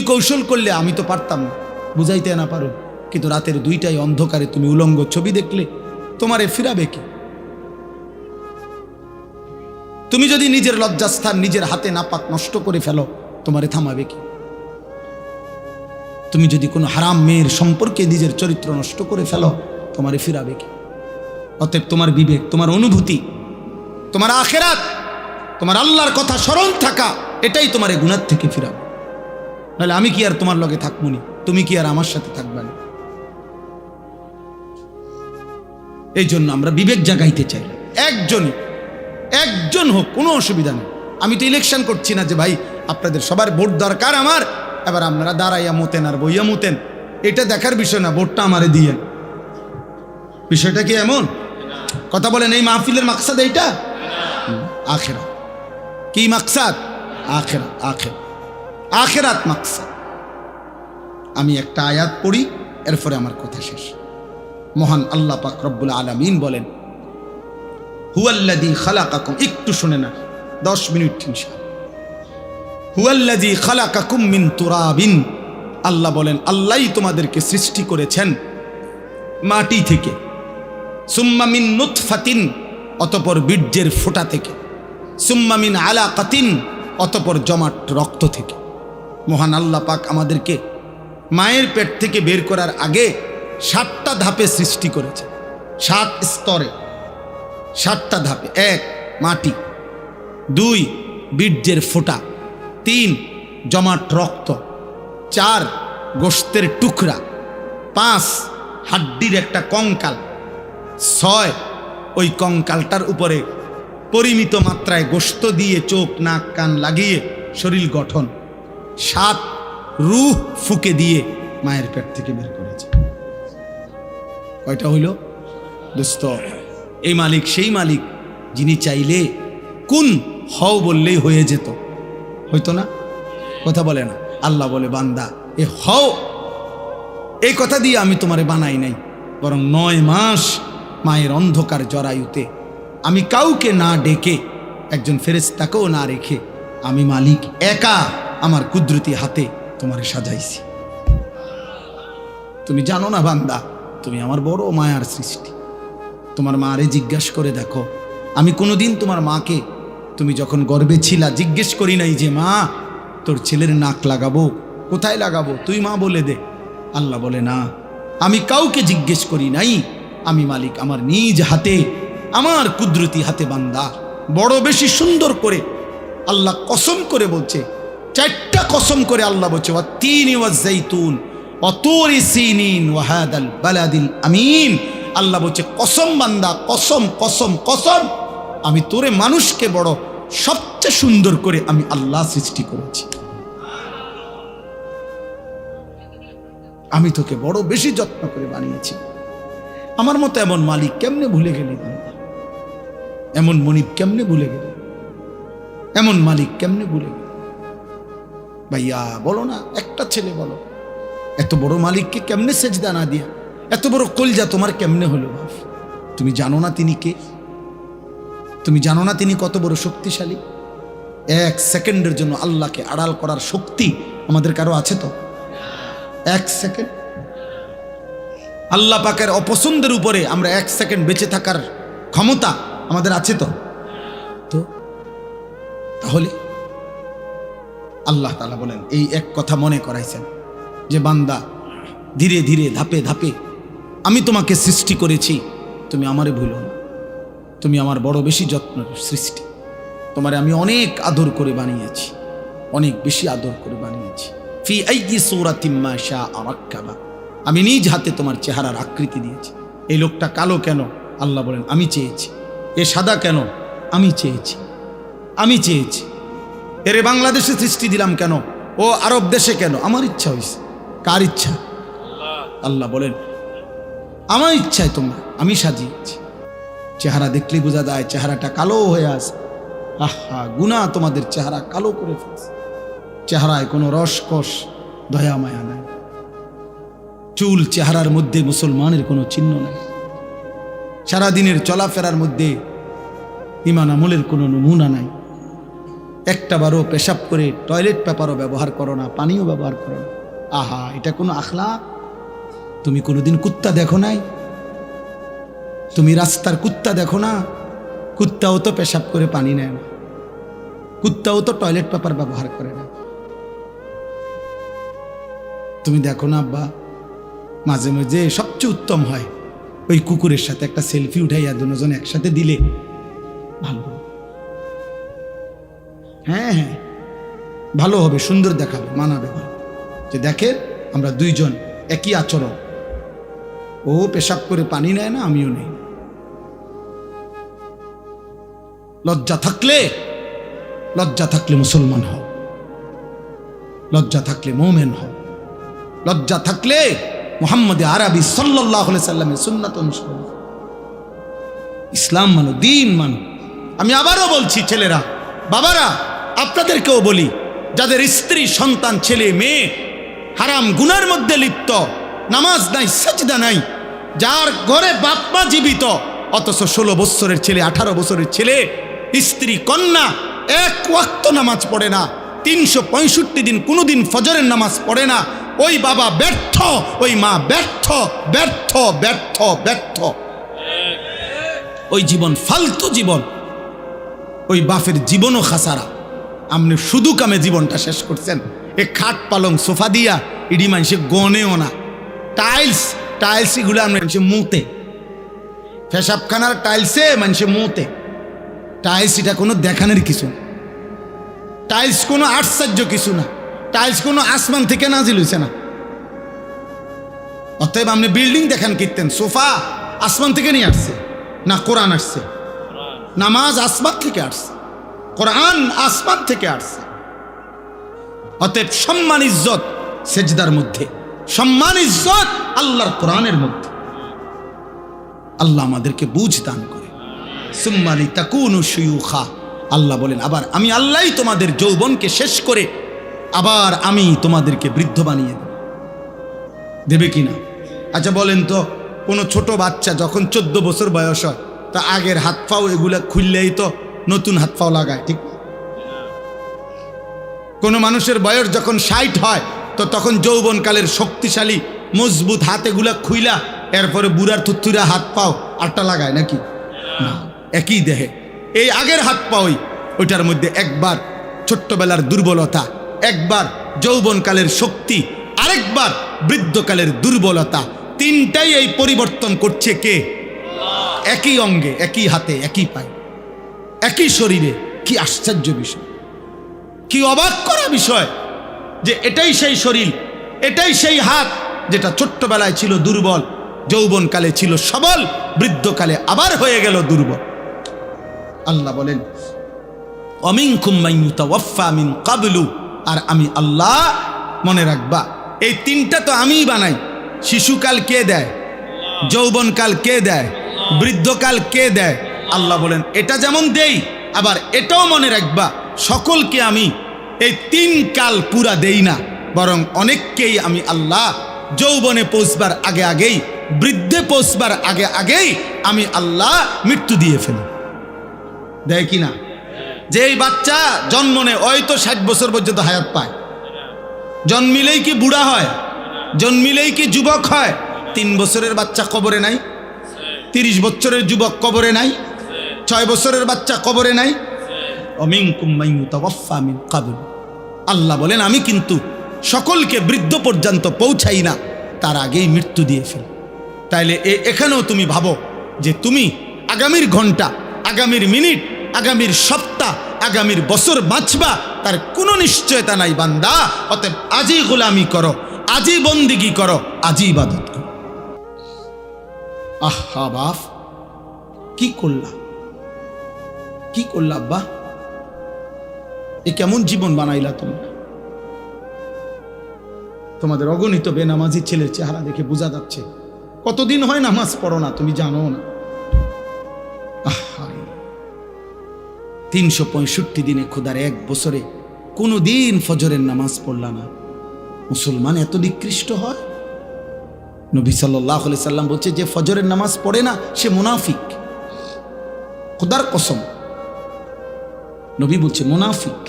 কৌশল করলে আমি তো পারতাম না, বুঝাইতে না পারো, কিন্তু রাতের 2টায় অন্ধকারে তুমি উলঙ্গ ছবি দেখলে তোমারে ফিরাবে কি? তুমি যদি নিজের লজ্জাস্থান নিজের হাতে নাপাক নষ্ট করে ফেলো, তোমারে থামাবে কি? তুমি যদি কোনো হারাম মেয়ের সম্পর্কে নিজের চরিত্র নষ্ট করে ফেলো, তোমারে ফিরাবে কি? অতএব তোমার বিবেক, তোমার অনুভূতি, তোমার আখেরাত, তোমার আল্লাহর কথা স্মরণ থাকা, এটাই তোমার এই গুনাহ থেকে ফিরাবে। নাহলে আমি কি আর তোমার লগে থাকবো নি? তুমি কি আর আমার সাথে থাকবে না? এই জন্য আমরা বিবেক জাগাইতে চাই। একজন হোক, কোনো অসুবিধা নেই। আমি তো ইলেকশন করছি না যে ভাই আপনাদের সবার ভোট দরকার আমার, এবার আপনারা দাঁড়াইয়া মতেন আর বইয়া মতেন, এটা দেখার বিষয় না, ভোটটা আমারে দিয়ে। বিষয়টা কি এমন? কথা বলেন, এই মাহফিলের মাকসাদ এইটা? আখেরাত। কি মাকসাদ? আখেরাত মাকসাদ। আমি একটা আয়াত পড়ি, এরপরে আমার কথা শেষ। মহান আল্লাহ পাক রব্বুল আলামিন বলেন, হুয়াল্লাযী খালাকাকুম, একটু শুনে না, 10 মিনিট ইনশাআল্লাহ। হুয়াল্লাযী খালাকাকুম মিন তুরাবিন, আল্লাহ বলেন আল্লাহই তোমাদেরকে সৃষ্টি করেছেন মাটি থেকে, সুম্মা মিন নুতফাতিন, অতঃপর বীর্যের ফোঁটা থেকে, সুম্মা মিন আলাকাতিন, অতঃপর জমাট রক্ত থেকে। মহান আল্লাহ পাক আমাদেরকে মায়ের পেট থেকে বের করার আগে 7টা ধাপে সৃষ্টি করেছে, 7 স্তরে, 7টা ধাপে। 1 মাটি, 2 বীর্যের ফোঁটা, 3 জমাট রক্ত, 4 গোশতের টুকরা, 5 হাড্ডির একটা কঙ্কাল, 6 ওই কঙ্কালটার উপরে পরিমিত মাত্রায় গোশত দিয়ে চোখ নাক কান লাগিয়ে শরীর গঠন, 7 রূহ ফুকে দিয়ে মায়ের পেট থেকে বের করেছে। কয়টা হইল দোস্ত? এই মালিক সেই মালিক যিনি চাইলে কোন হও বললেই হয়ে যেত, হইতো না? কথা বলে না? আল্লাহ বলে, বান্দা এ হও, এই কথা দিয়ে আমি তোমারে বানাই নাই, বরং 9 মাস মায়ের অন্ধকার জরায়ুতে আমি কাউকে না ডেকে, একজন ফেরেশতাকেও না রেখে, আমি মালিক একা আমার কুদরতি হাতে তোমারে সাজাইছি। তুমি জানো না বান্দা, তুমি আমার বড় মায়ার সৃষ্টি। তোমার মারে জিজ্ঞাসা করে দেখো, আমি কোনোদিন তোমার মাকে, তুমি যখন গর্ভে ছিলা, জিজ্ঞেস করি নাই যে মা তোর ছেলের নাক লাগাবো, কোথায় লাগাবো, তুই মা বলে দে। আল্লাহ বলে না, আমি কাউকে জিজ্ঞেস করি নাই, আমি মালিক আমার নিজ হাতে, আমার কুদরতি হাতে বান্দা বড় বেশি সুন্দর করে আল্লাহ কসম করে বলছে, 4টা কসম করে আল্লাহ বলছে, ওয়াত-তিনি ওয়াজ-যাইতুন ওয়া-তুরি সিনিন ওয়া হাদাল বালাদিল আমিন। আল্লাহ বলছে কসম বান্দা, কসম কসম কসম, আমি তোরে মানুষকে বড় সবচেয়ে সুন্দর করে আমি আল্লাহ সৃষ্টি করেছি, আমি তোকে বড় বেশি যত্ন করে বানিয়েছি। আমার মতো এমন মালিক কেমনে ভুলে গেলি বান্দা? এমন মনিব কেমনে ভুলে গেলি? এমন মালিক কেমনে ভুলে গেলি? ভাইয়া বলো না, একটা ছেলে বলো, এত বড় মালিককে কেমনে সেজদা না দিয়া, এত বড় কলজা তোমার কেমনে হলো বাপ? তুমি জানো না তিনি কে? তুমি জানো না তিনি কত বড় শক্তিশালী? 1 সেকেন্ডের জন্য আল্লাহকে আড়াল করার শক্তি আমাদের কারো আছে তো? 1 সেকেন্ড আল্লাহ পাকের অপছন্দের উপরে আমরা 1 সেকেন্ড বেঁচে থাকার ক্ষমতা আমাদের আছে তো? তাহলে আল্লাহ তাআলা বলেন, এই এক কথা মনে করাইছেন যে বান্দা ধীরে ধীরে ধাপে ধাপে আমি তোমাকে সৃষ্টি করেছি, তুমি আমারে ভুলো না, তুমি আমার বড় বেশি যত্নের সৃষ্টি, তোমারে আমি অনেক আদর করে বানিয়েছি, অনেক বেশি আদর করে বানিয়েছি। ফি আইয়ি সূরাতিম মা শাআ রাক্কাবা, আমি নিজ হাতে তোমার চেহারার আকৃতি দিয়েছি। এই লোকটা কালো কেন? আল্লাহ বলেন আমি চেয়েছি। এ সাদা কেন? আমি চেয়েছি, আমি চেয়েছি। এরে বাংলাদেশে সৃষ্টি দিলাম কেন? ও আরব দেশে কেন? আমার ইচ্ছা হয়েছে। কার ইচ্ছা? আল্লাহ বলেন আমার ইচ্ছায় তোমরা আমি সাজিয়েছি। চেহারা দেখলেই বোঝা যায় চেহারাটা কালো হয়ে আছে। আহা, গুনাহ তোমাদের চেহারা কালো করে ফেলছে। চেহারায় কোনো রসকস দয়া মায়া নাই। চুল চেহারার মধ্যে মুসলমানের কোনো চিহ্ন নাই। সারাদিনের চলাফেরার মধ্যে ঈমান আমলের কোনো নমুনা নাই। একটা বারও পেশাব করে টয়লেট পেপারও ব্যবহার করো না, পানিও ব্যবহার করো না। আহা, এটা কোনো আখলাক? তুমি কোনোদিন কুত্তা দেখো নাই? তুমি রাস্তার কুত্তা দেখো না? কুত্তাও তো পেশাব করে পানি নেয় না, কুত্তাও তো টয়লেট পেপার ব্যবহার করে না। তুমি দেখো না আব্বা, মাঝে মাঝে সবচেয়ে উত্তম হয় ওই কুকুরের সাথে একটা সেলফি উঠাইয়া দুজন একসাথে দিলে ভালো। হ্যাঁ হ্যাঁ, ভালো হবে, সুন্দর দেখাবে, মানাবে, ভালো যে দেখে আমরা দুইজন একই আচরণ। ও পেশাব করে পানি নেয় না, আমিও নেই। লজ্জা থাকলে মুসলমান হও, লজ্জা থাকলে মোমেন হও, লজ্জা থাকলে মুহাম্মদ আরবি সাল্লাল্লাহু আলাইহি সাল্লামের সুন্নাত অনুসরণ, ইসলাম মানো, দ্বীন মানো। আমি আবারও বলছি, ছেলেরা, বাবারা, আপনাদেরকেও বলি, যাদের স্ত্রী, সন্তান, ছেলে মেয়ে হারাম গুনার মধ্যে লিপ্ত, নামাজ নাই, সাজদা নাই, যার ঘরে বাপ মা জীবিত, অথচ 16 বছরের ছেলে, 18 বছরের ছেলে, স্ত্রী, কন্যা এক ওয়াক্ত নামাজ পড়ে না, 365 দিন কোনোদিন ফজরের নামাজ পড়ে না, ওই বাবা ব্যর্থ, ওই মা ব্যর্থ, ব্যর্থ, ব্যর্থ, ব্যর্থ। ওই জীবন ফালতু জীবন, ওই বাপের জীবনও খাসারা। আপনি শুধু কামে জীবনটা শেষ করছেন। এ খাট পালং সোফা দিয়া ইডি মানুষে গনেও না, টাইলস এগুলো মানুষে মুতে, পেশাবখানার টাইলসে মানুষে মুতে। টাইলস এটা কোনো দেখানোর কিছু না, টাইলস কোনো আশ্চর্য কিছু না, টাইলস কোনো আসমান থেকে নাজিল হইছে না। অতএব আপনি বিল্ডিং দেখান কীর্তেন, সোফা আসমান থেকে নিয়ে আসছে না, কোরআন আসছে? নামাজ আসমান থেকে আসছে, কোরআন আসমান থেকে আসছে। অতএব সম্মান ইজ্জত সেজদার মধ্যে, সম্মান ইজ্জত আল্লাহর কোরআনের মধ্যে। আল্লাহ আমাদেরকে বুঝ দান করে। সুম্মালি তাকুনু শুয়ুখা, আল্লাহ বলেন আবার আমি আল্লাহই তোমাদের যৌবনকে শেষ করে আবার আমি তোমাদেরকে বৃদ্ধ বানিয়ে দেবে কিনা? আচ্ছা বলেন তো, কোনো ছোট বাচ্চা যখন 14 বছর বয়স হয়, তা আগের হাত পাও এগুলা খুললেই তো নতুন হাত পাও লাগায়, ঠিক? কোনো মানুষের বয়স যখন 60 হয়, তো তখন যৌবনকালের শক্তিশালী মজবুত হাত এগুলা খুইলা এরপরে বুড়ার থুত্থুরা হাত পাও আটটা লাগায় নাকি? না, একই দেহে এই আগের হাত পাওই, ওইটার মধ্যে একবার ছোট্টবেলার দুর্বলতা, একবার যৌবনকালের শক্তি, আরেকবার বৃদ্ধকালের দুর্বলতা, তিনটাই এই পরিবর্তন করছে কে? একই অঙ্গে, একই হাতে, একই পায়ে, একই শরীরে। কি আশ্চর্য বিষয়, কি অবাক করা বিষয় যে এটাই সেই শরীর, এটাই সেই হাত যেটা ছোট্টবেলায় ছিল দুর্বল, যৌবনকালে ছিল সবল, বৃদ্ধকালে আবার হয়ে গেল দুর্বল। আল্লাহ বলেন অমিনকুম মান ইউতাওয়াফা মিন ক্বাবলু, আর আমি আল্লাহ, মনে রাখবা এই তিনটা তো আমিই বানাই। শিশুকাল কে দেয়? যৌবনকাল কে দেয়? বৃদ্ধকাল কে দেয়? আল্লাহ বলেন এটা যেমন দেই, আবার এটাও মনে রাখবা সকলকে আমি এই 3 কাল পুরা দেই না, বরং অনেককেই আমি আল্লাহ যৌবনে পৌঁছবার আগে আগেই, বৃদ্ধে পৌঁছবার আগে আগেই আমি আল্লাহ মৃত্যু দিয়ে ফেলি। দেয় কি না? যে এই বাচ্চা জন্ম নেয়, ওই তো 60 বছর পর্যন্ত হায়াত পায়, জন্মিলেই কি বুড়া হয়? জন্মিলেই কি যুবক হয়? 3 বছরের বাচ্চা কবরে নাই, 30 বছরের যুবক কবরে নাই, 6 বছরের বাচ্চা কবরে নাই। অমিনকুম মান ইউতাওয়াফা মিন ক্বাবল, আল্লাহ বলেন আমি কিন্তু সকলকে বৃদ্ধ পর্যন্ত পৌঁছাই না, তার আগেই মৃত্যু দিয়ে ফেলি। তাইলে এখানেও তুমি ভাবো যে তুমি আগামীর ঘন্টা, আগামীর মিনিট, আগামীর সপ্তাহ, আগামীর বছর বাঁচবা, তার কোনো নিশ্চয়তা নাই বান্দা। অতএব আজই গোলামি করো, আজই বন্দিগি করো, আজই ইবাদত করো। আহা বাপ, কি করলা, কি করলা আব্বা? এ কেমন জীবন বানাইলা তোমরা? তোমাদের অগণিত বেনামাজি ছেলের চেহারা দেখে বোঝা যাচ্ছে কতদিন হয় নামাজ পড়ো না, তুমি জানো না। 365 দিনে খোদার 1 বছরে কোনো দিন ফজরের নামাজ পড়লা না। মুসলমান এত নিকৃষ্ট হয়? নবী সাল্লাল্লাহু আলাইহি সাল্লাম বলছে যে ফজরের নামাজ পড়ে না সে মুনাফিক। খোদার কসম, নবী বলছে মুনাফিক।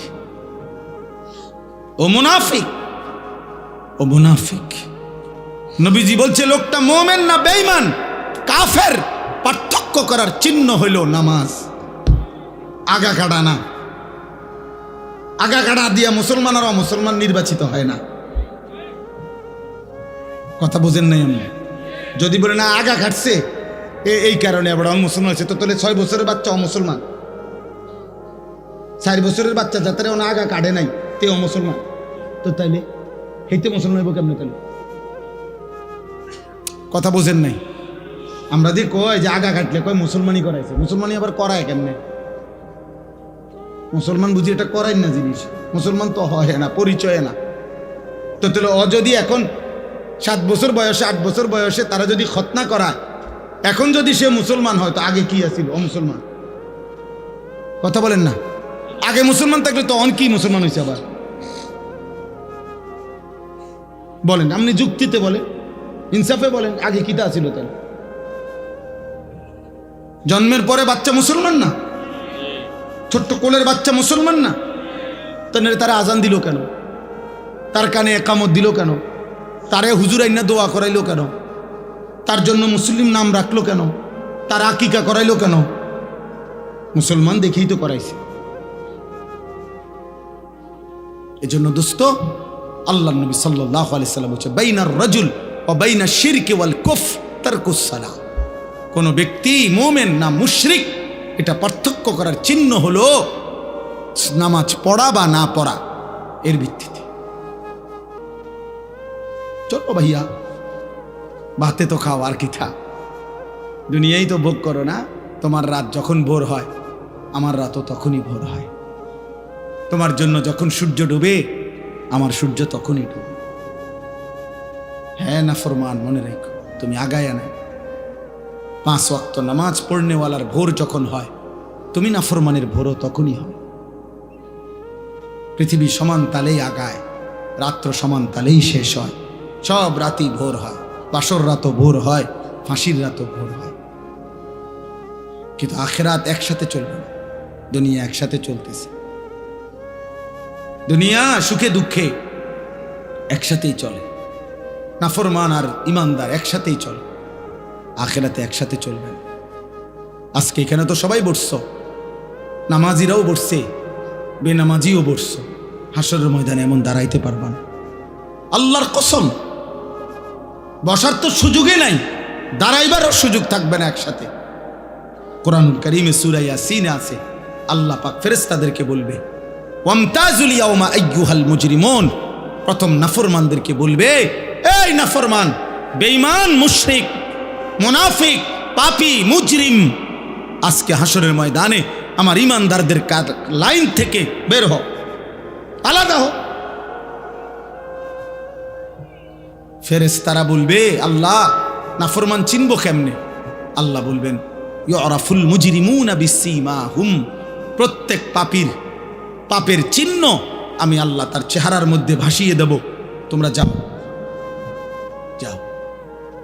ও মুনাফিক, ও মুনাফিক। নবীজি বলছে লোকটা মুমিন না বেঈমান, কাফের পার্থক্য করার চিহ্ন হইল নামাজ। আগা কাটা না, আগা কাটা দিয়া মুসলমান আর অমুসলমান নির্বাচিত হয় না। কথা বোঝেন নাই আমি? যদি বলে না আগা কাটছে এই কারণে আবার অমুসলমান হয়েছে, তো তাহলে 6 বছরের বাচ্চা অমুসলমান, 4 বছরের বাচ্চা যাতে ওনা আগা কাটে নাই তে অমুসলমান, তো তাইলে হেইতে মুসলমান হইব কেমনে? তাহলে কথা বোঝেন নাই? আমরা দিয়ে কয় যে আগা কাটলে কয় মুসলমানই করাইছে, মুসলমানই আবার করায় কেমনে? মুসলমান বুঝি এটা করাই না জিনিস, মুসলমান তো হয় না, পরিচয় না। তো তাহলে ও যদি এখন 7 বছর বয়সে 8 বছর বয়সে তারা যদি খতনা করায়, এখন যদি সে মুসলমান হয় তো আগে কি আছিল? ও মুসলমান। কথা বলেন না? আগে মুসলমান থাকলে তো অন কি মুসলমান হয়েছে আবার? বলেন, আপনি যুক্তিতে বলেন, ইনসাফে বলেন, আগে কিটা ছিল? তাহলে জন্মের পরে বাচ্চা মুসলমান না? ছোট্ট কোলের বাচ্চা মুসলমান না? তাহলে তারা আজান দিল কেন? তার কানে একামত দিল কেন? তারে হুজুর আইনা দোয়া করাইলো কেন? তার জন্য মুসলিম নাম রাখলো কেন? তার আকিকা করাইলো কেন? মুসলমান দেখেই তো করাইছে। এজন্য দোস্ত, আল্লাহ নবী সাল্লাল্লাহু আলাইহি সাল্লাম বলেছে বাইনার রাজুল ওয়া বাইনা শিরকি ওয়াল কুফর তারকুস সালাহ। কোন ব্যক্তি মুমিন না মুশরিক এটা পার্থক্য করার চিহ্ন হলো নামাজ পড়া বা না পড়া এর ভিত্তিতে। চলো ভাইয়া, ভাতে তো খাও, আর কি থা, দুনিয়াই তো ভোগ করো না। তোমার রাত যখন ভোর হয় আমার রাতও তখনই ভোর হয়। তোমার জন্য যখন সূর্য ডুবে আমার সূর্য তখনই ডুবে। হ্যাঁ নাফরমান, মনে রেখো তুমি আগায় না। 5 ওয়াক্ত নামাজ পড়নেওয়ালার ভোর যখন হয় তুমি নাফরমানের ভোরও তখনই হয়। পৃথিবী সমান তালেই আগায়, রাত্র সমান তালেই শেষ হয়। সব রাতই ভোর হয়, বাসর রাতও ভোর হয়, ফাঁসির রাতও ভোর হয়। কিন্তু আখেরাত একসাথে চলবে না, দুনিয়া একসাথে চলতেছে। দুনিয়া সুখে দুঃখে একসাথেই চলে, নাফরমান আর ইমানদার একসাথেই চলে, আখেরাতে একসাথে চলবে না। আজকে এখানে তো সবাই বসছো, নামাজিরাও বসছে, বেনামাজিও বসছো। হাসরের ময়দানে এমন দাঁড়াইতে পারবা না, আল্লাহর কসম। বসার তো সুযোগই নাই, দাঁড়াইবারও সুযোগ থাকবে না একসাথে। কোরআনুল কারীমে সূরা ইয়াসিনে আছে, আল্লাহ পাক ফেরেশতাদেরকে বলবে ওয়ামতাজুল ইয়াওমা আইয়ুহাল মুজরিমুন। প্রথম নাফরমানদেরকে বলবে, এই নাফরমান, বেঈমান, মুশরিক, মুনাফিক, পাপী, মুজরিম, আজকে হাসরের ময়দানে আমার ইমানদারদের লাইন থেকে বের হও, আলাদা হও। ফেরেশতারা বলবে, আল্লাহ নাফরমান চিনব কেমনে? আল্লাহ বলবেন ইউরাফুল মুজরিমুনা বিসীমাহুম। প্রত্যেক পাপীর পাপের চিহ্ন আমি আল্লাহ তার চেহারার মধ্যে ভাসিয়ে দেব। তোমরা যাও, যাও,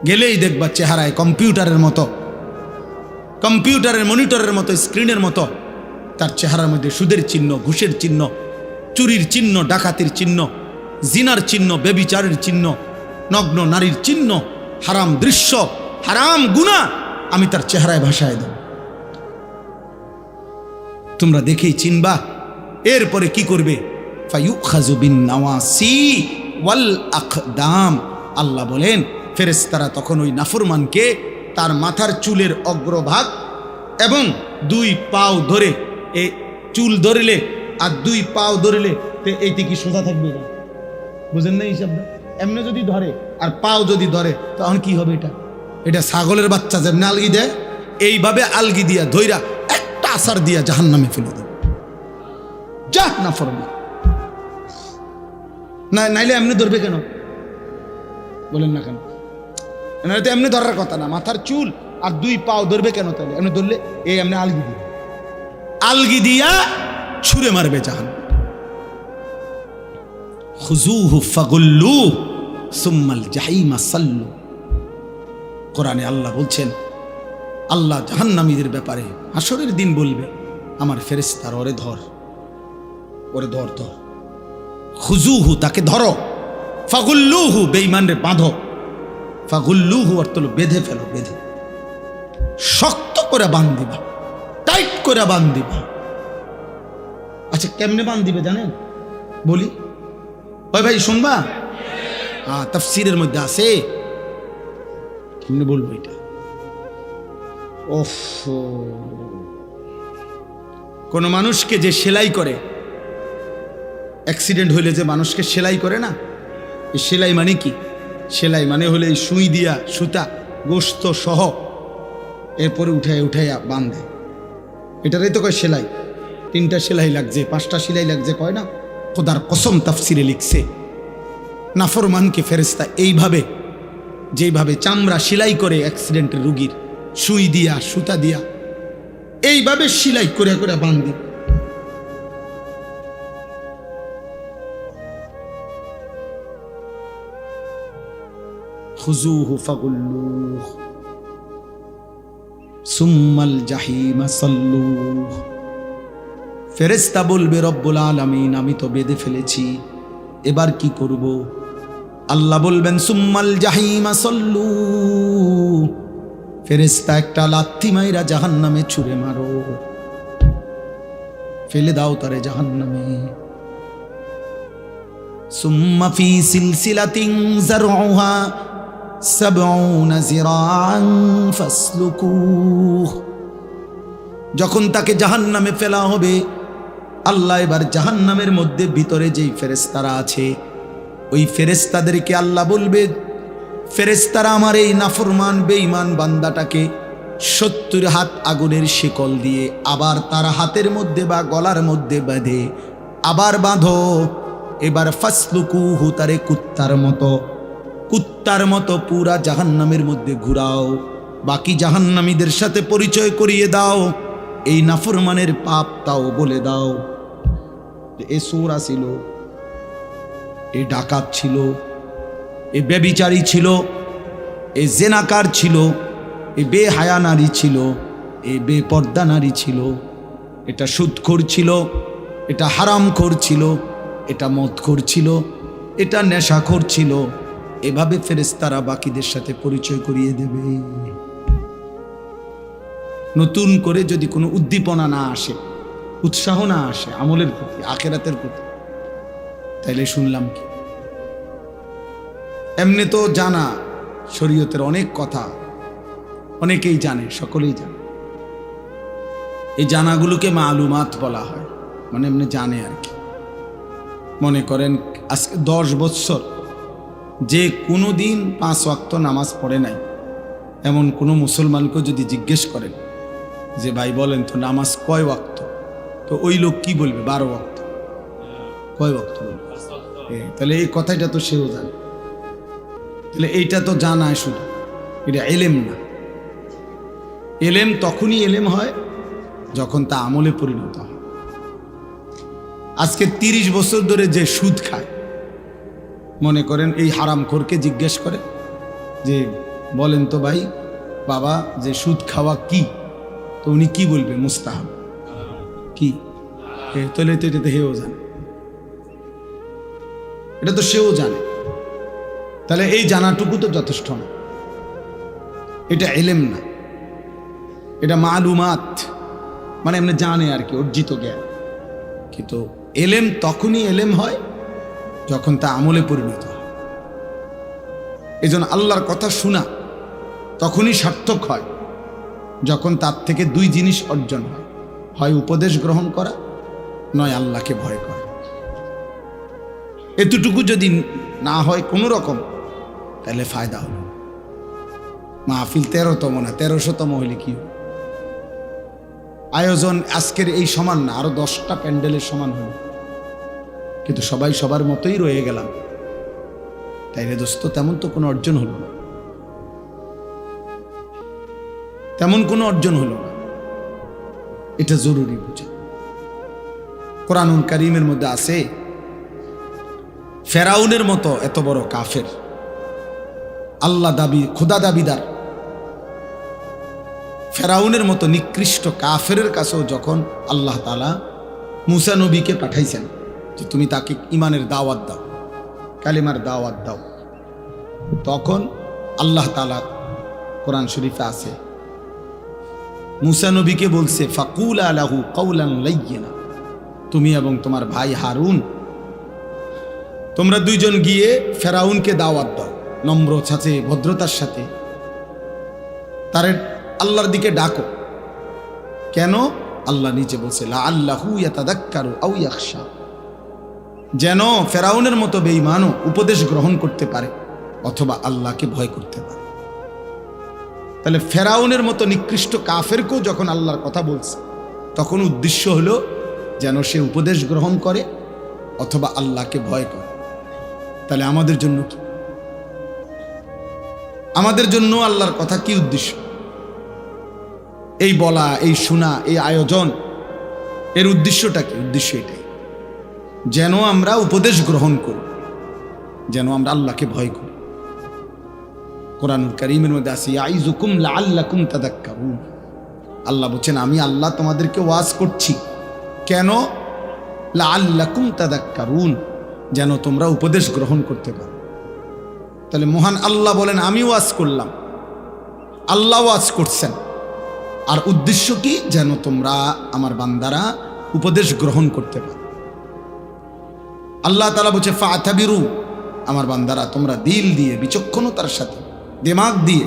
গেলেই দেখবা চেহারায় কম্পিউটারের মতো, কম্পিউটারের মনিটরের মতো, স্ক্রিনের মতো তার চেহারার মধ্যে সুদের চিহ্ন, ঘুষের চিহ্ন, চুরির চিহ্ন, ডাকাতির চিহ্ন, জিনার চিহ্ন, ব্যভিচারের চিহ্ন, নগ্ন নারীর চিহ্ন, হারাম দৃশ্য, হারাম গুনাহ আমি তার চেহারায় ভাসায় দেব। তোমরা দেখেই চিনবা। এরপরে কি করবে? ফায়ুখাযু বিন নাওয়াসি ওয়াল আকদাম। আল্লাহ বলেন ফেরেশতারা তখন ওই নাফরমানকে তার মাথার চুলের অগ্রভাগ এবং 2 পাও ধরে, এই চুল ধরলে আর 2 পাও ধরলে এইটি কি সোজা থাকবে না? বুঝেন না হিসাবটা? এমনি যদি ধরে আর পাও যদি ধরে তখন কি হবে? এটা ছাগলের বাচ্চা যেমনি আলগি দেয় এইভাবে আলগি দিয়া ধইরা একটা আসার দিয়া জাহান্নামে ফেলে দেবে। যা নাফরমান, না নাইলে এমনি ধরবে কেন? বলেন না কেন? তো এমনি ধরার কথা না, মাথার চুল আর 2 পাও ধরবে কেন? তাহলে এমনি ধরলে এই এমনি আলগি দিবে, আলগি দিয়া ছুঁড়ে মারবে জাহান্নামে। খুযুহু ফাগুল্লু সুম্মাল জাহিমা সাল্লু। কোরআনে আল্লাহ বলছেন, আল্লাহ জাহান্নামীদের ব্যাপারে হাসরের দিন বলবে, আমার ফেরেশতারা ওরে ধর, ওরে ধর, ধর, খুজুহু, তাকে ধরো, ফাগুল্লুহু, বেঈমানরে বাঁধো, ফাগুল্লুহু অর্থ হলো বেঁধে ফেলো, বেঁধে শক্ত করে বাঁধ দিবা, টাইট করে বাঁধ দিবা। আচ্ছা কেমনে বাঁধ দিবে জানেন? বলি, ওই ভাই শুনবা? তাফসীরের মধ্যে আছে, কেমনে বলবো এটা? ওফ, কোন মানুষকে যে সেলাই করে, অ্যাক্সিডেন্ট হইলে যে মানুষকে সেলাই করে না, এই সেলাই মানে কি? সেলাই মানে হলে এই সুই দিয়া সুতা গোস্ত সহ এরপরে উঠাইয়া বাঁধে, এটারই তো কয় সেলাই। 3টা সেলাই লাগছে, 5টা সেলাই লাগছে কয় না? খোদার কসম তাফসিরে লিখছে, নাফরমানকে ফেরেশতা এইভাবে, যেইভাবে চামড়া সেলাই করে অ্যাক্সিডেন্টের রুগীর সুই দিয়া সুতা দিয়া, এইভাবে সেলাই করে করে বাঁধে। খুজুহু ফাগুল্লুহু সুম্মাল জাহিমা সাল্লুহু। ফেরেশতা বলবে রব্বুল আলামিন আমি তো বেঁধে ফেলেছি, এবার কি করব? আল্লাহ বলবেন সুম্মাল জাহিমা সাল্লুহু, ফেরেশতা একটা লাথি মাইরা জাহান্নামে ছুঁড়ে মারো, ফেলে দাও তারে জাহান্নামে। সুম্মা ফি সিলসিলাতিন যারউহা 70 যিরাআন ফাসলুকুহু। যখন তাকে জাহান্নামে ফেলা হবে, আল্লাহ এবার জাহান্নামের মধ্যে ভিতরে যেই ফেরেশতারা আছে, ওই ফেরেশতাদেরকে আল্লাহ বলবে, ফেরেশতারা আমার এই নাফরমান বেঈমান বান্দাটাকে 70 হাত আগুনের শিকল দিয়ে আবার তার হাতের মধ্যে বা গলার মধ্যে বাঁধে, আবার বাঁধো, এবার ফাসলুকুহু, তারে কুত্তার মতো পুরা জাহান্নামের মধ্যে ঘুরাও, বাকি জাহান্নামীদের সাথে পরিচয় করিয়ে দাও, এই নাফরমানের পাপ তাও বলে দাও। এ চোরা ছিল, এ ডাকাত ছিল, এ ব্যভিচারী ছিল, এ জেনাকার ছিল, এ বেহায়া নারী ছিল, এ বেপর্দা নারী ছিল, এটা সুদখোর ছিল, এটা হারামখোর ছিল, এটা মদখোর ছিল, এটা নেশাখোর ছিল। এভাবে ফেরেশতারা বাকিদের সাথে পরিচয় করিয়ে দেবে। নতুন করে যদি কোনো উদ্দীপনা না আসে, উৎসাহ না আসে আমলের প্রতি, আখিরাতের প্রতি, তাইলে শুনলাম কি? এমনি তো জানা শরীয়তের অনেক কথা, অনেকেই জানে, সকলেই জানে। এই জানাগুলোকে মালুমাত বলা হয়, মানে এমনি জানে আর কি। মনে করেন আজকে 10 বছর যে কোনো দিন 5 ওয়াক্ত নামাজ পড়ে নাই, এমন কোনো মুসলমানকে যদি জিজ্ঞেস করেন যে ভাই বলেন তো নামাজ কয় ওয়াক্ত, তো ওই লোক কি বলবে? 12 ওয়াক্ত। কয় ওয়াক্ত বলবে? তাহলে এই কথাটা তো সেও জানে। তাহলে এইটা তো জানায় শুধু, এটা এলেম না। এলেম তখনই এলেম হয় যখন তা আমলে পরিণত হয়। আজকে 30 বছর ধরে যে সুদ খায়, মনে করেন এই হারামখোরকে জিজ্ঞেস করে যে বলেন তো ভাই বাবা যে সুদ খাওয়া কি, তো উনি কি বলবে? মুস্তাহাব। কি? তাহলে তো এটা তো হেও জানে, এটা তো সেও জানে। তাহলে এই জানাটুকু তো যথেষ্ট না, এটা এলেম না, এটা মালুমাত, মানে এমনি জানে আর কি, অর্জিত জ্ঞান। কিন্তু এলেম তখনই এলেম হয় যখন তা আমলে পরিণত হয়। এই জন্য আল্লাহর কথা শোনা তখনই সার্থক হয় যখন তার থেকে 2 জিনিস অর্জন হয়, হয় উপদেশ গ্রহণ করা, নয় আল্লাহকে ভয় করা। এতটুকু যদি না হয় কোনো রকম, তাহলে ফায়দা হলো। মাহফিল 13তম না 1300তম হইলে কি আয়োজন আজকের এই সমান না, আরো 10টা প্যান্ডেলের সমান হলো, কিন্তু সবাই সবার মতোই রয়ে গেলাম, তাইলে দোস্ত তেমন তো কোনো অর্জন হলো না, তেমন কোনো অর্জন হলো না। এটা জরুরি বুঝা। কোরআনুল কারীমের মধ্যে আছে ফেরাউনের মতো এত বড় কাফের, আল্লাহ দাবি, খোদা দাবিদার ফেরাউনের মতো নিকৃষ্ট কাফেরের কাছেও যখন আল্লাহ তাআলা মুসা নবীকে পাঠাইছেন, যে তুমি তাকে ইমানের দাওয়াত দাও, কালিমার দাওয়াত দাও। তখন আল্লাহ তাআলা কোরআন শরীফে আছে, মুসা নবীকে বলছে ফাকুলা লাহু কাওলান লাইয়িনা, তুমি এবং তোমার ভাই হারুন তোমরা দুইজন গিয়ে ফেরাউনকে দাওয়াত দাও, নম্র সাথে ভদ্রতার সাথে তার আল্লাহর দিকে ডাকো। কেন? আল্লাহ নিচে বলছে লাআল্লাহু ইয়াতাযাক্কারু আও ইয়াখশা, যেন ফেরাউনের মতো বেঈমানও উপদেশ গ্রহণ করতে পারে অথবা আল্লাহকে ভয় করতে পারে। তাহলে ফেরাউনের মতো নিকৃষ্ট কাফেরকেও যখন আল্লাহর কথা বলছে, তখন উদ্দেশ্য হলো যেন সে উপদেশ গ্রহণ করে অথবা আল্লাহকে ভয় করে। তাহলে আমাদের জন্য কি? আমাদের জন্য আল্লাহর কথা কি উদ্দেশ্য? এই বলা, এই শোনা, এই আয়োজন, এর উদ্দেশ্যটা কি? উদ্দেশ্য এটাই, যেন আমরা উপদেশ গ্রহণ করি, যেন আমরা আল্লাহকে ভয় করি। কোরআনুল কারীমের মধ্যে আছে ইয়াইযুকুম লাআল্লাকুম তাযাক্কারুন, আল্লাহ বলেন আমি আল্লাহ তোমাদেরকে ওয়াজ করছি। কেন? লাআল্লাকুম তাযাক্কারুন, যেন তোমরা উপদেশ গ্রহণ করতে পারো। তাহলে মহান আল্লাহ বলেন আমি ওয়াজ করলাম, আল্লাহ ওয়াজ করছেন, আর উদ্দেশ্য কি? যেন তোমরা আমার বান্দারা উপদেশ গ্রহণ করতে পারো। আল্লাহ তাআলা বলছে ফাতাবিরু, আমার বান্দারা তোমরা দিল দিয়ে, বিচক্ষণতার সাথে, দিমাগ দিয়ে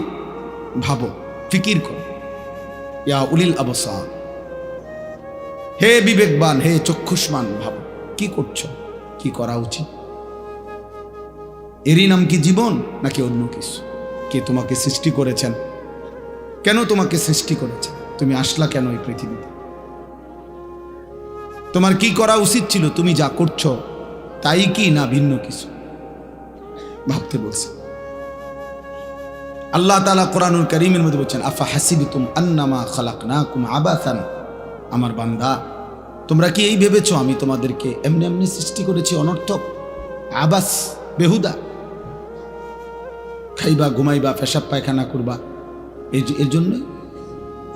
ভাবো, ফিকির করো। ইয়া উলিল আবসার, হে বিবেকবান, হে চক্ষুষ্মান, ভাবো কি করছো, কি করা উচিত। এরই নাম কি জীবন নাকি অন্য কিছু? কে তোমাকে সৃষ্টি করেছেন? কেন তোমাকে সৃষ্টি করেছেন? তুমি আসলা কেন এই পৃথিবীতে? তোমার কি করা উচিত ছিল? তুমি যা করছো তাই কি না ভিন্ন কিছু? ভাবতে বলছে আল্লাহ তাআলা কোরআনুল কারীমের মধ্যে বলছেন আফা হাসিবতুম আন্নামা খালাকনাকুম আবাসান, আমার বান্দা তোমরা কি এই ভেবেছো আমি তোমাদেরকে এমনি এমনি সৃষ্টি করেছি অনর্থক, আবাস, বেহুদা? খাইবা, ঘুমাইবা, পেশাব পায়খানা করবা, এর জন্য?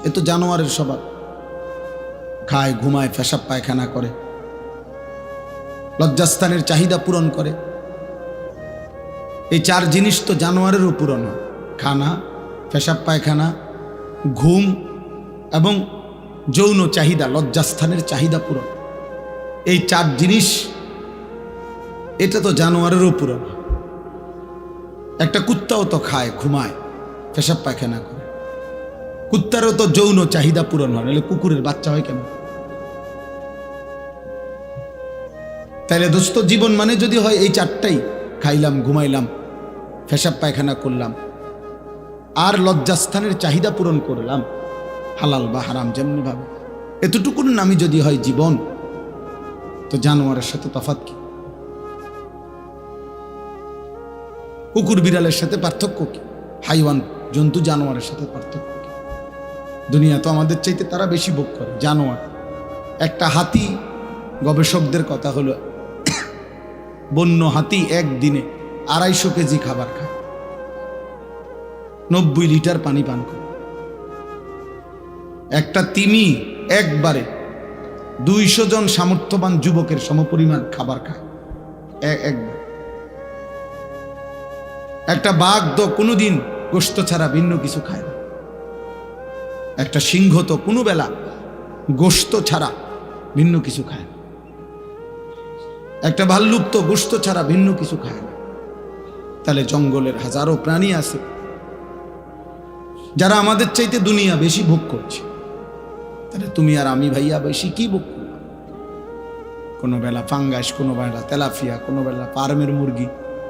এ তো জানোয়ারের স্বভাব, খায়, ঘুমায়, পেশাব পায়খানা করে, লজ্জাস্থানের চাহিদা পূরণ করে। এই চার জিনিস তো জানোয়ারেরও পূরণ হয়, খানা, পেশাব পায়খানা, ঘুম এবং যৌন চাহিদা, লজ্জাস্থানের চাহিদা পূরণ। এই চার জিনিস, এটা তো জানোয়ারেরও পূরণ। একটা কুত্তাও তো খায়, ঘুমায়, পেশাব পায়খানা করে, কুত্তারও তো যৌন চাহিদা পূরণ হয়, নাহলে কুকুরের বাচ্চা হয় কেন? তাইলে দোস্ত জীবন মানে যদি হয় এই চারটাই, খাইলাম, ঘুমাইলাম, পেশাব পায়খানা করলাম, আর লজ্জাস্থানের চাহিদা পূরণ করলাম, হালাল বা হারাম যেমনি ভাবে, এতটুকুর নামই যদি হয় জীবন, তো জানোয়ারের সাথে তফাৎ কি? কুকুর বিড়ালের সাথে পার্থক্য কি? হাইওয়ান, জন্তু, জানোয়ারের সাথে পার্থক্য কি? দুনিয়া তো আমাদের চাইতে তারা বেশি ভোগ করে, জানোয়ার। একটা হাতি, গবেষকদের কথা হলো বন্য হাতি একদিনে 250 কেজি খাবার খায়, 90 লিটার পানি পান করে। একটা তিমি একবারে 200 জন সামর্থ্যবান যুবকের সমপরিমাণ খাবার খায় একবার। একটা বাঘ তো কোনোদিন গোশত ছাড়া ভিন্ন কিছু খায় না। একটা সিংহ তো কোনো বেলা গোশত ছাড়া ভিন্ন কিছু খায় না। একটা ভাল্লুক তো গোশত ছাড়া ভিন্ন কিছু খায় না। তাহলে জঙ্গলের হাজারো প্রাণী আছে যারা আমাদের চাইতে দুনিয়া বেশি ভোগ করছে। তাহলে তুমি আর আমি ভাইয়া বেশি কি ভোগ করব? কোনো বেলা ফাঙ্গাস, কোনো বেলা তেলাপিয়া, কোনো বেলা ফার্মের মুরগি,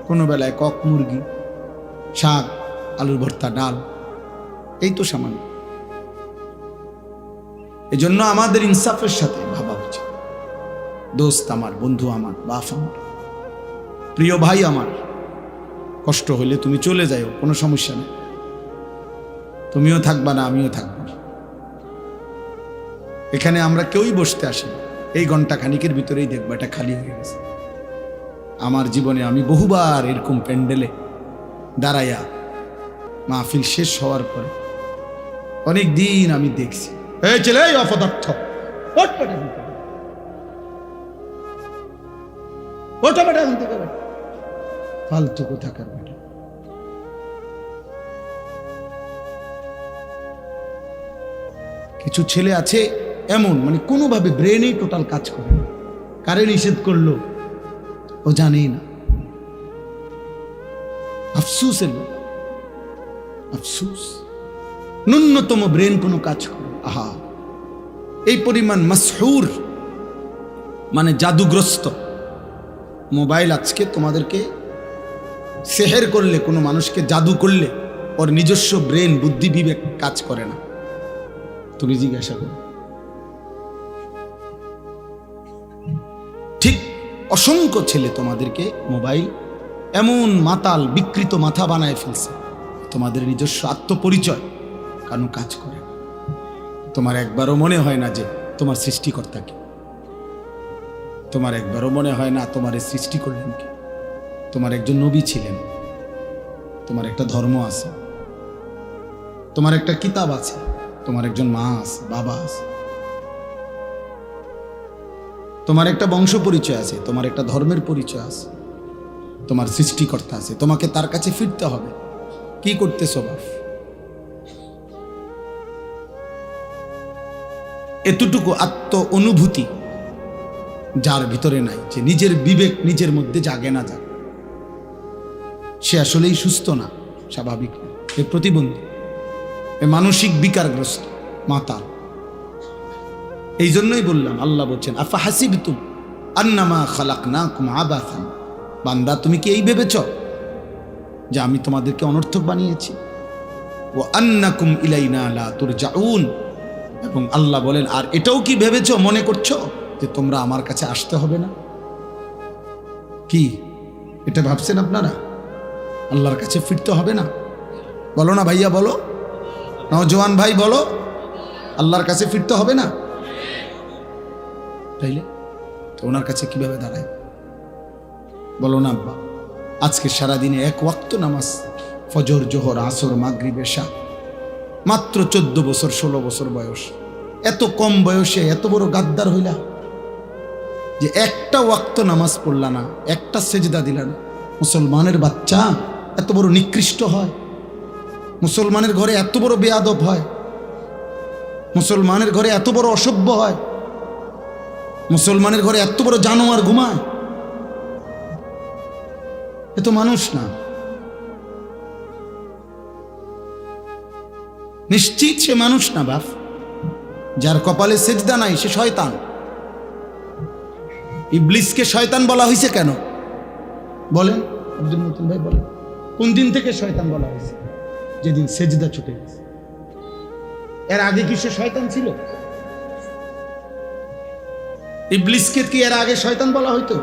কোনো বেলায় কক মুরগি, শাক, আলুর ভর্তা, ডাল, এই তো সামান্য। এই জন্য আমাদের ইনসাফের সাথে ভাবা উচিত। দোস্ত আমার, বন্ধু আমার, বাপ আমার, প্রিয় ভাই আমার, কষ্ট হইলে তুমি চলে যাও, কোনো সমস্যা নেই। তুমিও থাকবা না, আমিও থাকবো না। এখানে আমরা কেউই বসতে আসি না। এই ঘন্টা খানিকের ভিতরেই দেখবো এটা খালি হয়ে গেছে। আমার জীবনে আমি বহুবার এরকম প্যান্ডেলে দাঁড়াইয়া মাহফিল শেষ হওয়ার পরে অনেক দিন আমি দেখছি, এই ছেলে অপদার্থ, ওটা বেটা এখান থেকে বেটা, ফালতু কোথাকার বেটা। কিছু ছেলে আছে এমন, মানে কোনোভাবে ব্রেনেই টোটাল কাজ করে না, কারে নিষেধ করলো ও জানেই না। আফসুসের ব্যাপার, আফসুস। ন্যূনতম ব্রেন কোনো কাজ করে, আহা এই পরিমাণ মাসহুর মানে জাদুগ্রস্ত মোবাইল আজকে তোমাদেরকে সেহের করলে, কোনো মানুষকে জাদু করলে ওর নিজস্ব ব্রেন বুদ্ধি বিবেক কাজ করে না। তুমি জিজ্ঞাসা করো। ঠিক অসংখ্য ছেলে তোমাদেরকে মোবাইল এমন মাতাল বিকৃত মাথা বানায় ফেলছে, তোমাদের নিজস্ব আত্মপরিচয় কারণ কাজ করে। তোমার একবারও মনে হয় না যে তোমার সৃষ্টিকর্তা কে, তোমার একবারও মনে হয় না তোমার সৃষ্টি করলেন কে। তোমার একজন নবী ছিলেন, তোমার একটা ধর্ম আছে, তোমার একটা কিতাব আছে, তোমার একজন মা আছে, বাবা আছে, তোমার একটা বংশ পরিচয় আছে, তোমার একটা ধর্মের পরিচয় আছে, তোমার সৃষ্টিকর্তা আছে। তোমাকে তার কাছে ফিরতে হবে। কি করতেছো বাপ? এতটুকু আত্ম অনুভূতি যার ভিতরে নাই, যে নিজের বিবেক নিজের মধ্যে জাগে না জাগে, সে আসলেই সুস্থ না, স্বাভাবিক না, এ প্রতিবন্ধী, এ মানসিক বিকারগ্রস্ত, মাতাল। এই জন্যই বললাম, আল্লাহ বলছেন আফা হাসিবতুম আন্নামা খালাকনাকুম আবাসান, বান্দা তুমি কি এই ভেবেছ যে আমি তোমাদেরকে অনর্থক বানিয়েছি? ওয়া আন্নাকুম ইলাইনা লা তুরজাউন, এবং আল্লাহ বলেন আর এটাও কি ভেবেছ, মনে করছো যে তোমরা আমার কাছে আসতে হবে না? কি এটা ভাবছেন আপনারা? আল্লাহর কাছে ফিরতে হবে না? বলো না ভাইয়া, বলো, নওজোয়ান ভাই বলো, আল্লাহর কাছে ফিরতে হবে না? তাইলে তো ওনার কাছে কিভাবে দাঁড়ায়? বলো না আব্বা, আজকে সারাদিনে এক ওয়াক্ত নামাজ, ফজর জোহর আসর মাগরিব এশা, মাত্র 14 বছর 16 বছর বয়স, এত কম বয়সে এত বড় গাদ্দার হইলা যে একটা ওয়াক্ত নামাজ পড়লা না, একটা সেজদা দিলা না। মুসলমানের বাচ্চা এত বড় নিকৃষ্ট হয়, মুসলমানের ঘরে এত বড় বেয়াদব হয়, মুসলমানের ঘরে এত বড় অসভ্য হয়, মুসলমানের ঘরে এত বড় জানোয়ার ঘুমায়। এ তো মানুষ না, নিশ্চিত সে মানুষ না বাপ। যার কপালে সেজদা নাই সে শয়তান। ইবলিসকে শয়তান বলা হয়েছে কেন বলেন? আব্দুল মতিন ভাই বলেন, কোন দিন থেকে শয়তান বলা হয়েছে? যেদিন সেজদা ছুটে গেছে। এর আগে কি সে শয়তান ছিল? ইবলিসকে কি এর আগে শয়তান বলা হইতো?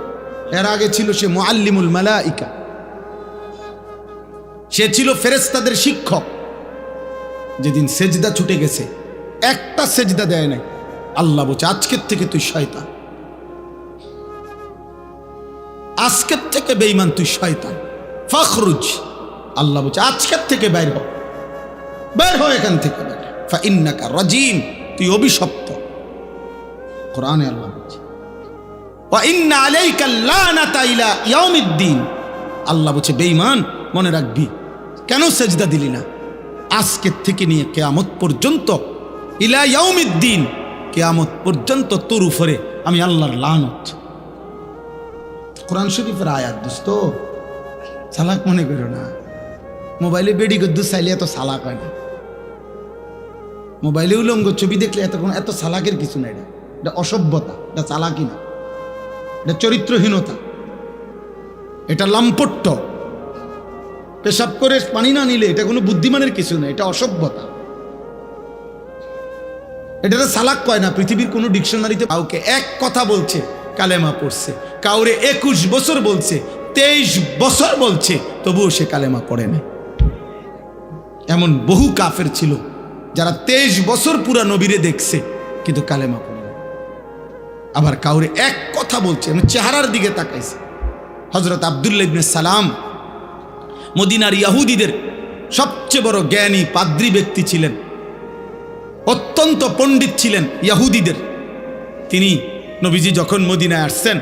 এর আগে ছিল সে মুআল্লিমুল মালাইকা, সে ছিল ফেরেশতাদের শিক্ষক। যেদিন সেজদা ছুটে গেছে, একটা সেজদা দেয় নাই, আল্লাহ বলছে আজকের থেকে তুই শয়তান, আজকের থেকে বেঈমান তুই শয়তান, ফাখরুজ। আল্লাহ বলছে আজকের থেকে বের হ, বের হ এখান থেকে, ফা ইন্নাকা রাজিম, তুই অভিশপ্ত। কোরআনে আল্লাহ বলছে ওয়া ইন্না আলাইকা লানাতা ইলা ইয়াউমিদ্দিন। আল্লাহ বলছে বেঈমান মনে রাখবি, কেন সেজদা দিলি না? আজকের থেকে নিয়ে কিয়ামত পর্যন্ত, ইলা ইয়াউমিদ্দিন, কিয়ামত পর্যন্ত তোর উপরে আমি আল্লাহর লানত। কোরআন শরীফের আয়াত দোস্ত, চালাক মনে করো না। মোবাইলে বেডি গদ্দু চাইলে এত চালাক হয় না, মোবাইলে উলঙ্গ ছবি দেখলে এত চালাকের কিছু নাই। এটা অসভ্যতা, এটা চালাকি না, এটা চরিত্রহীনতা, এটা লাম্পট্য। পেশাব করে পানি না নিলে এটা কোনো বুদ্ধিমানের কিছু না, এটা অসভ্যতা। এটা চালাক কয় না। পৃথিবীর কোনো ডিকশনারিতে কাউকে এক কথা বলছে কালেমা পড়ছে, কাউরে 21 বছর বলছে, 23 বছর বলছে, তবুও সে কালেমা পড়ে না। এমন বহু কাফের ছিল যারা 23 বছর পুরা নবীরে দেখছে কিন্তু কালেমা পড়ে না। আবার কাউরে এক কথা বলছে, চেহারার দিকে তাকাইছে। হযরত আব্দুল্লাহ ইবনে সালাম মদিনার ইহুদিদের সবচেয়ে বড় জ্ঞানী পাদ্রী ব্যক্তি ছিলেন, অত্যন্ত পণ্ডিত ছিলেন ইহুদিদের। তিনি নবীজি যখন মদিনায় আসছেন,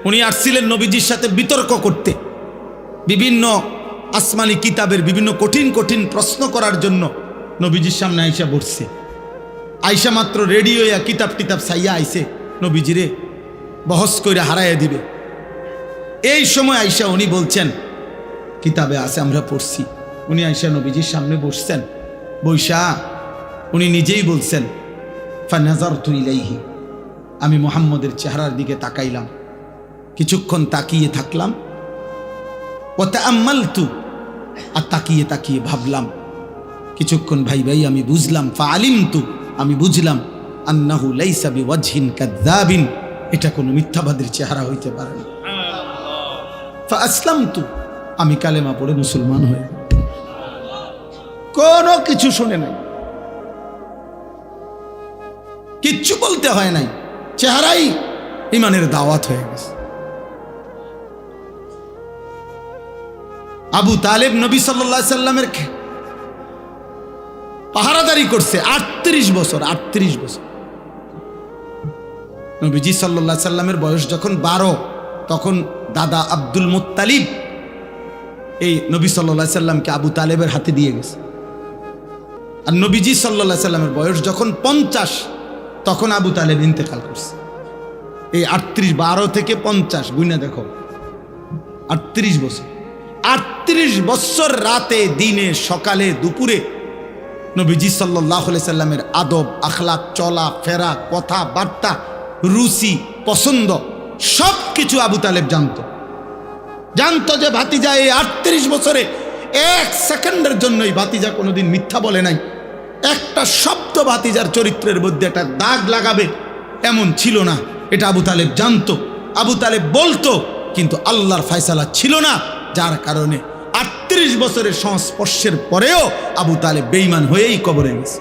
উনি আসছিলেন নবীজির সাথে বিতর্ক করতে, বিভিন্ন আসমানি কিতাবের বিভিন্ন কঠিন কঠিন প্রশ্ন করার জন্য নবীজির সামনে আইসা বসছে। আইসা মাত্র রেডি হইয়া কিতাব টিতাব সাইয়া আইসে নবীজিরে বহস কইরা হারাইয়া দিবে। এই সময় আইসা উনি বলছেন কিতাবে আছে আমরা পড়ছি। উনি আইসা নবীজির সামনে বসছেন, বৈশা উনি নিজেই বলছেন ফানাজারতু ইলাইহি, আমি মুহাম্মদের চেহারার দিকে তাকাইলাম, কিছুক্ষণ তাকিয়ে থাকলাম, ওয়া তাআম্মালতু, আর তাকিয়ে তাকিয়ে ভাবলাম, কিছুক্ষণ ভাই আমি বুঝলাম, ফাআলিমতু, আমি বুঝলাম, আন্নাহু লাইসা বিওয়াজহিন কাযাবিন, এটা কোনো মিথ্যাবাদীর চেহারা হইতে পারে না। ফাআসলামতু, আমি কালেমা পড়ে মুসলমান হয়ে গেলাম। কোনো কিছু শুনে নাই, কিচ্ছু বলতে হয় নাই, চেহারাই ইমানের দাওয়াত হয়ে গেছে। আবু তালেব নবী সাল্লাল্লাহু আলাইহি সাল্লামের পাহারাদারি করছে 38 বছর। 38 বছর নবীজি সাল্লাল্লাহু আলাইহি সাল্লামের বয়স যখন 12, তখন দাদা আব্দুল মুত্তালিব এই নবী সাল্লাল্লাহু আলাইহি সাল্লামকে আবু তালেবের হাতে দিয়ে গেছে। আর নবীজি সাল্লাল্লাহু আলাইহি সাল্লামের বয়স যখন 50, তখন আবু তালেব ইন্তেকাল করছে। এই 38, 12 থেকে 50 গুণা দেখো, 38 বছর। 38 বছর রাতে দিনে সকালে দুপুরে নবীজি সাল্লাল্লাহু আলাইহি সাল্লামের আদব আখলাক, চলা ফেরা, কথা বার্তা, রুচি পছন্দ সব কিছু আবু তালেব জানতো যে ভাতিজা এই 38 বছরে 1 সেকেন্ডের জন্যই ভাতিজা কোনোদিন মিথ্যা বলে নাই। একটা শব্দ ভাতিজার চরিত্রের মধ্যে একটা দাগ লাগাবে এমন ছিল না, এটা আবু তালেব জানতো। আবু তালেব বলতো, কিন্তু আল্লাহর ফয়সালা ছিল না, যার কারণে 38 বছরের সংস্পর্শের পরেও আবু তালেব বেঈমান হয়েই কবরে গেছে।